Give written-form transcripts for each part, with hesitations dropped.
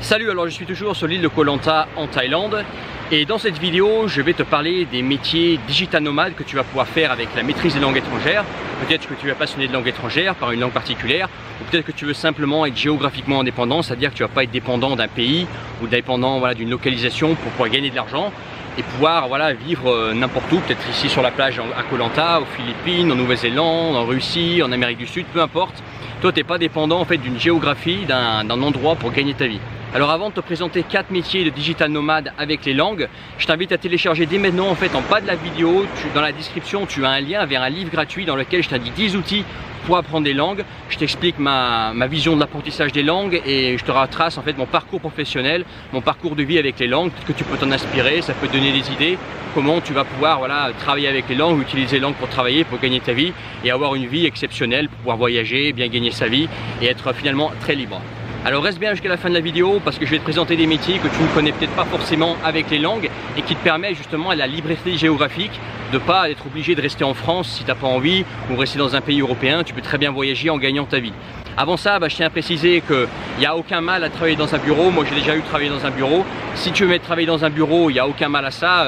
Salut, alors je suis toujours sur l'île de Koh Lanta en Thaïlande et dans cette vidéo je vais te parler des métiers digital nomades que tu vas pouvoir faire avec la maîtrise des langues étrangères. Peut-être que tu es passionné de langue étrangère par une langue particulière, ou peut-être que tu veux simplement être géographiquement indépendant, c'est-à-dire que tu ne vas pas être dépendant d'un pays ou dépendant d'une localisation pour pouvoir gagner de l'argent et pouvoir vivre n'importe où, peut-être ici sur la plage à Koh Lanta, aux Philippines, en Nouvelle-Zélande, en Russie, en Amérique du Sud, peu importe. Toi, tu n'es pas dépendant en fait d'une géographie, d'un endroit pour gagner ta vie. Alors avant de te présenter 4 métiers de digital nomade avec les langues, je t'invite à télécharger dès maintenant en fait en bas de la vidéo, dans la description tu as un lien vers un livre gratuit dans lequel je t'indique 10 outils pour apprendre des langues. Je t'explique ma vision de l'apprentissage des langues et je te retrace en fait mon parcours professionnel, mon parcours de vie avec les langues. Peut-être que tu peux t'en inspirer, ça peut te donner des idées comment tu vas pouvoir travailler avec les langues, utiliser les langues pour travailler, pour gagner ta vie et avoir une vie exceptionnelle pour pouvoir voyager, bien gagner sa vie et être finalement très libre. Alors reste bien jusqu'à la fin de la vidéo parce que je vais te présenter des métiers que tu ne connais peut-être pas forcément avec les langues et qui te permettent justement la liberté géographique de ne pas être obligé de rester en France si tu n'as pas envie ou rester dans un pays européen. Tu peux très bien voyager en gagnant ta vie. Avant ça, je tiens à préciser qu'il n'y a aucun mal à travailler dans un bureau. Moi, j'ai déjà eu travailler dans un bureau. Si tu veux travailler dans un bureau, il n'y a aucun mal à ça.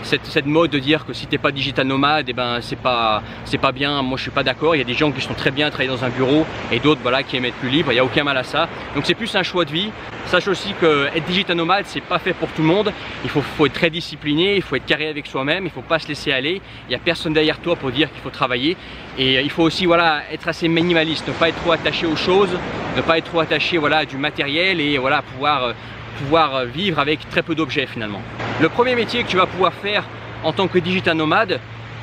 Cette mode de dire que si tu n'es pas digital nomade, c'est pas bien. Moi, je suis pas d'accord. Il y a des gens qui sont très bien à travailler dans un bureau et d'autres qui aiment être plus libres. Il n'y a aucun mal à ça. Donc, c'est plus un choix de vie. Sache aussi que être digital nomade, c'est pas fait pour tout le monde. Il faut être très discipliné, il faut être carré avec soi-même, il faut pas se laisser aller. Il n'y a personne derrière toi pour dire qu'il faut travailler. Et il faut aussi être assez minimaliste, ne pas être trop attaché aux choses, ne pas être trop attaché à du matériel et pouvoir vivre avec très peu d'objets finalement. Le premier métier que tu vas pouvoir faire en tant que digital nomade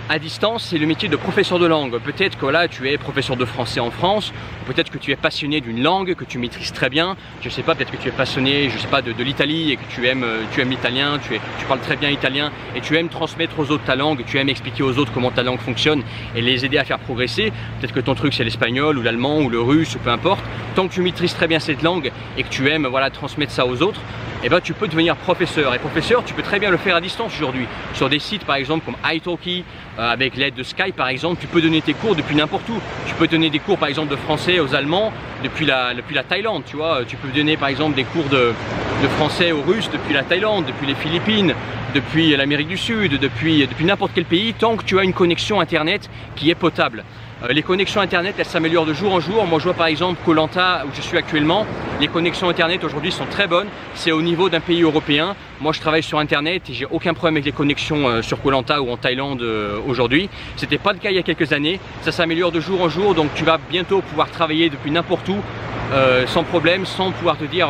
à distance, c'est le métier de professeur de langue. Peut-être que tu es professeur de français en France, ou peut-être que tu es passionné d'une langue que tu maîtrises très bien. Je ne sais pas, peut-être que tu es passionné, de l'Italie et que tu aimes l'italien, tu parles très bien italien et tu aimes transmettre aux autres ta langue, tu aimes expliquer aux autres comment ta langue fonctionne et les aider à faire progresser. Peut-être que ton truc c'est l'espagnol ou l'allemand ou le russe ou peu importe. Tant que tu maîtrises très bien cette langue et que tu aimes transmettre ça aux autres, tu peux devenir professeur. Et professeur, tu peux très bien le faire à distance aujourd'hui. Sur des sites par exemple comme italki, avec l'aide de Skype par exemple, tu peux donner tes cours depuis n'importe où. Tu peux donner des cours par exemple de français aux Allemands depuis la Thaïlande, tu vois. Tu peux donner par exemple des cours de français aux Russes depuis la Thaïlande, depuis les Philippines, depuis l'Amérique du Sud, depuis n'importe quel pays, tant que tu as une connexion internet qui est potable. Les connexions internet, elles s'améliorent de jour en jour. Moi je vois par exemple Koh Lanta où je suis actuellement, les connexions internet aujourd'hui sont très bonnes. C'est au niveau d'un pays européen. Moi je travaille sur internet et j'ai aucun problème avec les connexions sur Koh Lanta ou en Thaïlande aujourd'hui. C'était pas le cas il y a quelques années. Ça s'améliore de jour en jour, donc tu vas bientôt pouvoir travailler depuis n'importe où sans problème, sans pouvoir te dire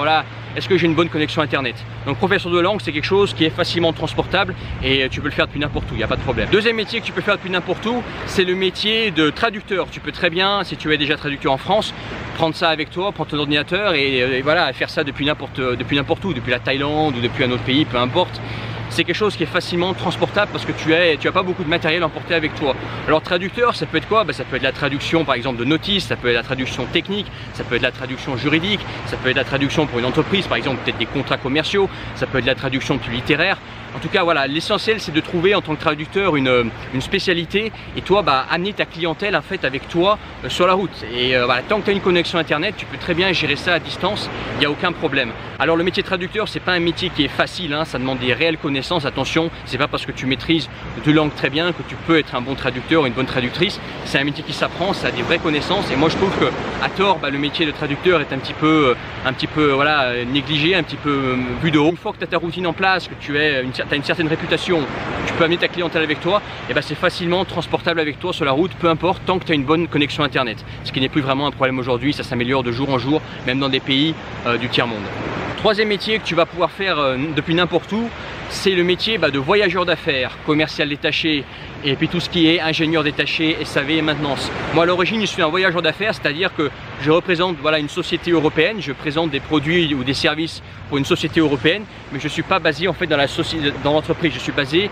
est-ce que j'ai une bonne connexion internet. Donc professeur de langue, c'est quelque chose qui est facilement transportable et tu peux le faire depuis n'importe où, il n'y a pas de problème. Deuxième métier que tu peux faire depuis n'importe où, c'est le métier de traducteur. Tu peux très bien, si tu es déjà traducteur en France, prendre ça avec toi, prendre ton ordinateur et faire ça depuis n'importe où, depuis la Thaïlande ou depuis un autre pays, peu importe. C'est quelque chose qui est facilement transportable parce que tu n'as pas beaucoup de matériel à emporter avec toi. Alors traducteur, ça peut être quoi? Ça peut être la traduction par exemple de notices, ça peut être la traduction technique, ça peut être la traduction juridique, ça peut être la traduction pour une entreprise, par exemple peut-être des contrats commerciaux, ça peut être la traduction plus littéraire. En tout cas l'essentiel c'est de trouver en tant que traducteur une spécialité et toi amener ta clientèle en fait avec toi sur la route. Et tant que tu as une connexion internet, tu peux très bien gérer ça à distance, il n'y a aucun problème. Alors le métier de traducteur, c'est pas un métier qui est facile, ça demande des réelles connaissances. Attention, c'est pas parce que tu maîtrises deux langues très bien que tu peux être un bon traducteur ou une bonne traductrice. C'est un métier qui s'apprend, ça a des vraies connaissances et moi je trouve que à tort le métier de traducteur est un petit peu négligé, un petit peu vu de haut. Une fois que tu as ta routine en place, que tu as une certaine réputation, tu peux amener ta clientèle avec toi, et c'est facilement transportable avec toi sur la route, peu importe, tant que tu as une bonne connexion internet. Ce qui n'est plus vraiment un problème aujourd'hui, ça s'améliore de jour en jour, même dans des pays du tiers-monde. Troisième métier que tu vas pouvoir faire depuis n'importe où, c'est le métier de voyageur d'affaires, commercial détaché et puis tout ce qui est ingénieur détaché, SAV et maintenance. Moi à l'origine je suis un voyageur d'affaires, c'est-à-dire que je représente une société européenne, je présente des produits ou des services pour une société européenne, mais je ne suis pas basé en fait dans l'entreprise, je suis basé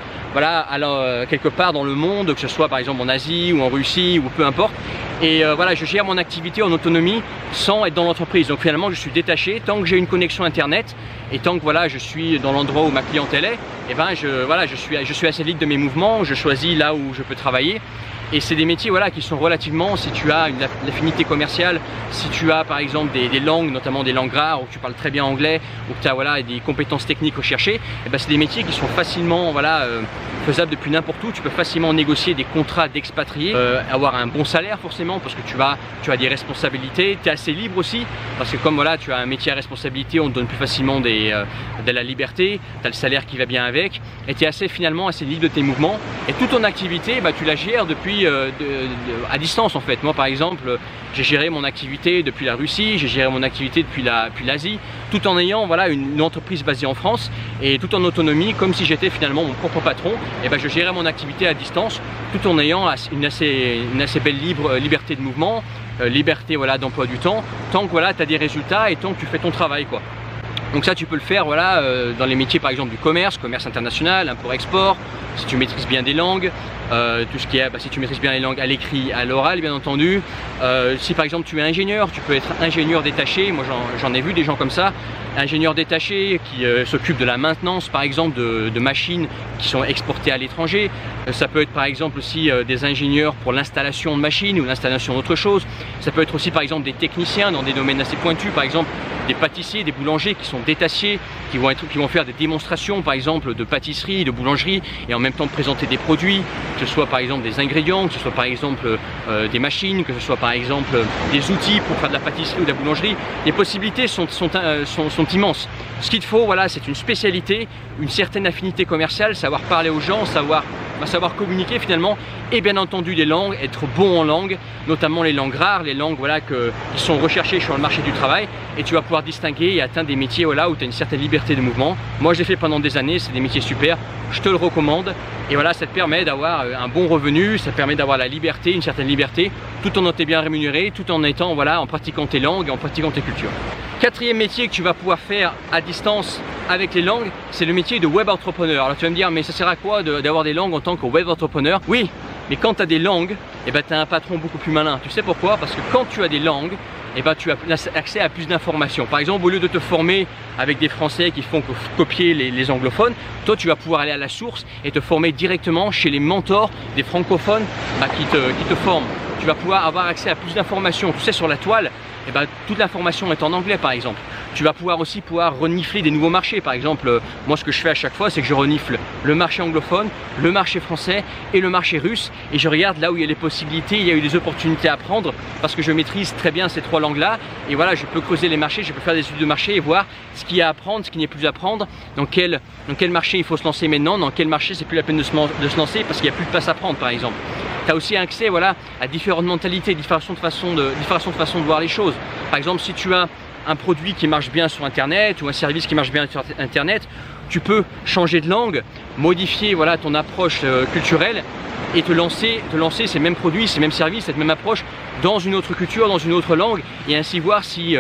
quelque part dans le monde, que ce soit par exemple en Asie ou en Russie ou peu importe. Et je gère mon activité en autonomie sans être dans l'entreprise. Donc finalement je suis détaché tant que j'ai une connexion internet et tant que je suis dans l'endroit où ma clientèle est, je suis assez libre de mes mouvements, je choisis là où je peux travailler. Et c'est des métiers voilà, qui sont relativement, si tu as une affinité commerciale, si tu as par exemple des langues, notamment des langues rares, ou que tu parles très bien anglais, ou que tu as voilà, des compétences techniques recherchées, et ben c'est des métiers qui sont facilement voilà, faisables depuis n'importe où. Tu peux facilement négocier des contrats d'expatriés, avoir un bon salaire forcément, parce que tu as des responsabilités, tu es assez libre aussi, parce que comme voilà, tu as un métier à responsabilité, on te donne plus facilement de la liberté, tu as le salaire qui va bien avec, et tu es finalement assez libre de tes mouvements, et toute ton activité, bah, tu la gères depuis à distance en fait. Moi par exemple, j'ai géré mon activité depuis la Russie, j'ai géré mon activité depuis l'Asie, tout en ayant voilà, une entreprise basée en France, et tout en autonomie, comme si j'étais finalement mon propre patron, et ben, je gérais mon activité à distance, tout en ayant une assez belle liberté de mouvement, liberté voilà, d'emploi du temps, tant que voilà, tu as des résultats et tant que tu fais ton travail, quoi. Donc ça tu peux le faire voilà, dans les métiers par exemple du commerce international, import-export, si tu maîtrises bien des langues, tout ce qui est, si tu maîtrises bien les langues à l'écrit, à l'oral bien entendu. Si par exemple tu es ingénieur, tu peux être ingénieur détaché, moi j'en ai vu des gens comme ça, ingénieur détaché qui s'occupe de la maintenance par exemple de machines qui sont exportées à l'étranger. Ça peut être par exemple aussi des ingénieurs pour l'installation de machines ou l'installation d'autre chose. Ça peut être aussi par exemple des techniciens dans des domaines assez pointus, par exemple des pâtissiers, des boulangers qui sont détachés, qui vont faire des démonstrations par exemple de pâtisserie, de boulangerie, et en même temps présenter des produits, que ce soit par exemple des ingrédients, que ce soit par exemple des machines, que ce soit par exemple des outils pour faire de la pâtisserie ou de la boulangerie. Les possibilités sont immenses. Ce qu'il te faut, voilà, c'est une spécialité, une certaine affinité commerciale, savoir parler aux gens, savoir communiquer finalement, et bien entendu des langues, être bon en langue, notamment les langues rares, les langues voilà, qui sont recherchées sur le marché du travail, et tu vas pouvoir distinguer et atteindre des métiers voilà, où tu as une certaine liberté de mouvement. Moi je l'ai fait pendant des années, c'est des métiers super, je te le recommande, et voilà, ça te permet d'avoir un bon revenu, ça te permet d'avoir la liberté, une certaine liberté, tout en étant bien rémunéré, tout en étant voilà, en pratiquant tes langues et en pratiquant tes cultures. Quatrième métier que tu vas pouvoir faire à distance avec les langues, c'est le métier de web entrepreneur. Alors tu vas me dire, mais ça sert à quoi d'avoir des langues en tant que web entrepreneur? Oui, mais quand tu as des langues, eh ben, tu as un patron beaucoup plus malin. Tu sais pourquoi? Parce que quand tu as des langues, eh ben, tu as accès à plus d'informations. Par exemple, au lieu de te former avec des Français qui font copier les anglophones, toi tu vas pouvoir aller à la source et te former directement chez les mentors des francophones qui te forment. Tu vas pouvoir avoir accès à plus d'informations. Tu sais, sur la toile, eh ben, toute l'information est en anglais par exemple. Tu vas aussi pouvoir renifler des nouveaux marchés. Par exemple, moi ce que je fais à chaque fois, c'est que je renifle le marché anglophone, le marché français et le marché russe, et je regarde là où il y a les possibilités, il y a eu des opportunités à prendre, parce que je maîtrise très bien ces trois langues là, et voilà, je peux creuser les marchés, je peux faire des études de marché et voir ce qu'il y a à apprendre, ce qui n'est plus à prendre, dans quel marché il faut se lancer maintenant, dans quel marché c'est plus la peine de se lancer parce qu'il n'y a plus de place à prendre par exemple. Tu as aussi accès voilà, à différentes mentalités, différentes façons de voir les choses. Par exemple, si tu as un produit qui marche bien sur internet ou un service qui marche bien sur internet, tu peux changer de langue, modifier voilà, ton approche culturelle et te lancer ces mêmes produits, ces mêmes services, cette même approche dans une autre culture, dans une autre langue, et ainsi voir si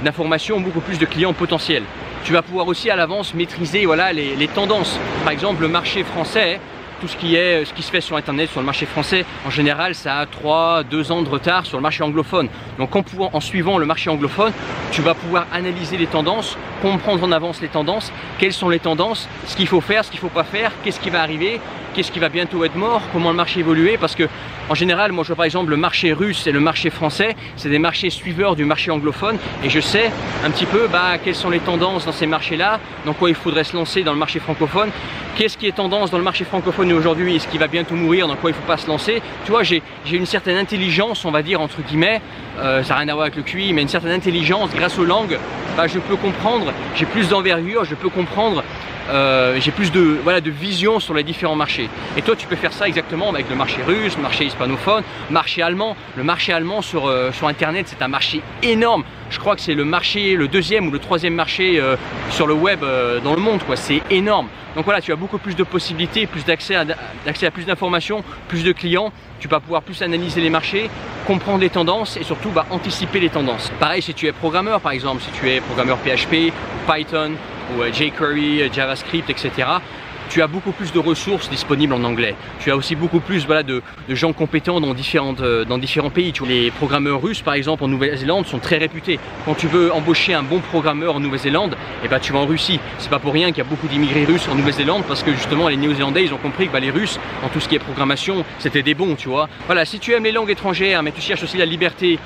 l'information a beaucoup plus de clients potentiels. Tu vas pouvoir aussi à l'avance maîtriser voilà, les tendances. Par exemple, le marché français, tout ce qui se fait sur internet, sur le marché français, en général ça a 2 ans de retard sur le marché anglophone. Donc en suivant le marché anglophone, tu vas pouvoir analyser les tendances, comprendre en avance les tendances, quelles sont les tendances, ce qu'il faut faire, ce qu'il ne faut pas faire, qu'est-ce qui va arriver, qu'est-ce qui va bientôt être mort, comment le marché évoluer, parce que en général, moi je vois par exemple le marché russe et le marché français, c'est des marchés suiveurs du marché anglophone, et je sais un petit peu quelles sont les tendances dans ces marchés-là, dans quoi il faudrait se lancer dans le marché francophone, qu'est-ce qui est tendance dans le marché francophone aujourd'hui et ce qui va bientôt mourir, dans quoi il ne faut pas se lancer. Tu vois, j'ai une certaine intelligence, on va dire entre guillemets, ça n'a rien à voir avec le QI, mais une certaine intelligence grâce aux langues, je peux comprendre, j'ai plus d'envergure, je peux comprendre, j'ai plus de vision sur les différents marchés. Et toi tu peux faire ça exactement avec le marché russe, le marché hispanophone, le marché allemand. Le marché allemand sur internet, c'est un marché énorme. Je crois que c'est le 2e ou le 3e marché sur le web dans le monde, quoi. C'est énorme. Donc voilà, tu as beaucoup plus de possibilités, plus d'accès à plus d'informations, plus de clients. Tu vas pouvoir plus analyser les marchés, comprendre les tendances et surtout anticiper les tendances. Pareil si tu es programmeur par exemple, si tu es programmeur PHP, Python ou jQuery, JavaScript, etc. tu as beaucoup plus de ressources disponibles en anglais. Tu as aussi beaucoup plus voilà, de gens compétents dans différents pays. Les programmeurs russes par exemple en Nouvelle-Zélande sont très réputés. Quand tu veux embaucher un bon programmeur en Nouvelle-Zélande, eh ben, tu vas en Russie. C'est pas pour rien qu'il y a beaucoup d'immigrés russes en Nouvelle-Zélande, parce que justement les Néo-Zélandais ils ont compris que bah, les Russes en tout ce qui est programmation c'était des bons, tu vois. Voilà, si tu aimes les langues étrangères mais tu cherches aussi la liberté,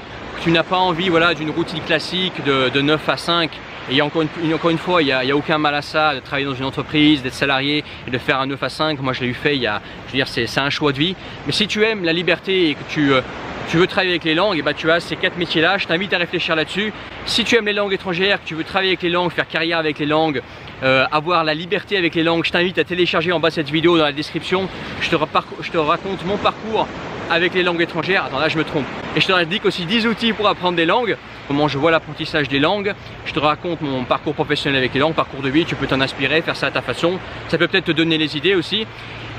tu n'as pas envie voilà, d'une routine classique de 9 à 5, et encore une fois, il n'y a aucun mal à ça de travailler dans une entreprise, d'être salarié et de faire un 9 à 5. Moi je l'ai eu fait, je veux dire, c'est un choix de vie. Mais si tu aimes la liberté et que tu veux travailler avec les langues, et bah, tu as ces 4 métiers là, je t'invite à réfléchir là-dessus. Si tu aimes les langues étrangères, que tu veux travailler avec les langues, faire carrière avec les langues, avoir la liberté avec les langues, je t'invite à télécharger en bas de cette vidéo dans la description. Je te raconte mon parcours avec les langues étrangères. Attends, là je me trompe. Et je te indique aussi 10 outils pour apprendre des langues, comment je vois l'apprentissage des langues. Je te raconte mon parcours professionnel avec les langues, parcours de vie, tu peux t'en inspirer, faire ça à ta façon. Ça peut peut-être te donner les idées aussi.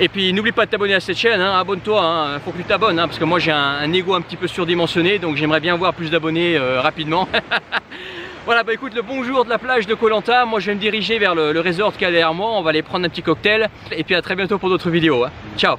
Et puis n'oublie pas de t'abonner à cette chaîne, hein, abonne-toi, hein, faut que tu t'abonnes, hein, parce que moi j'ai un ego un petit peu surdimensionné, donc j'aimerais bien voir plus d'abonnés rapidement. Voilà, bah écoute, le bonjour de la plage de Koh Lanta. Moi je vais me diriger vers le resort qu'il y a derrière moi, on va aller prendre un petit cocktail, et puis à très bientôt pour d'autres vidéos, hein. Ciao.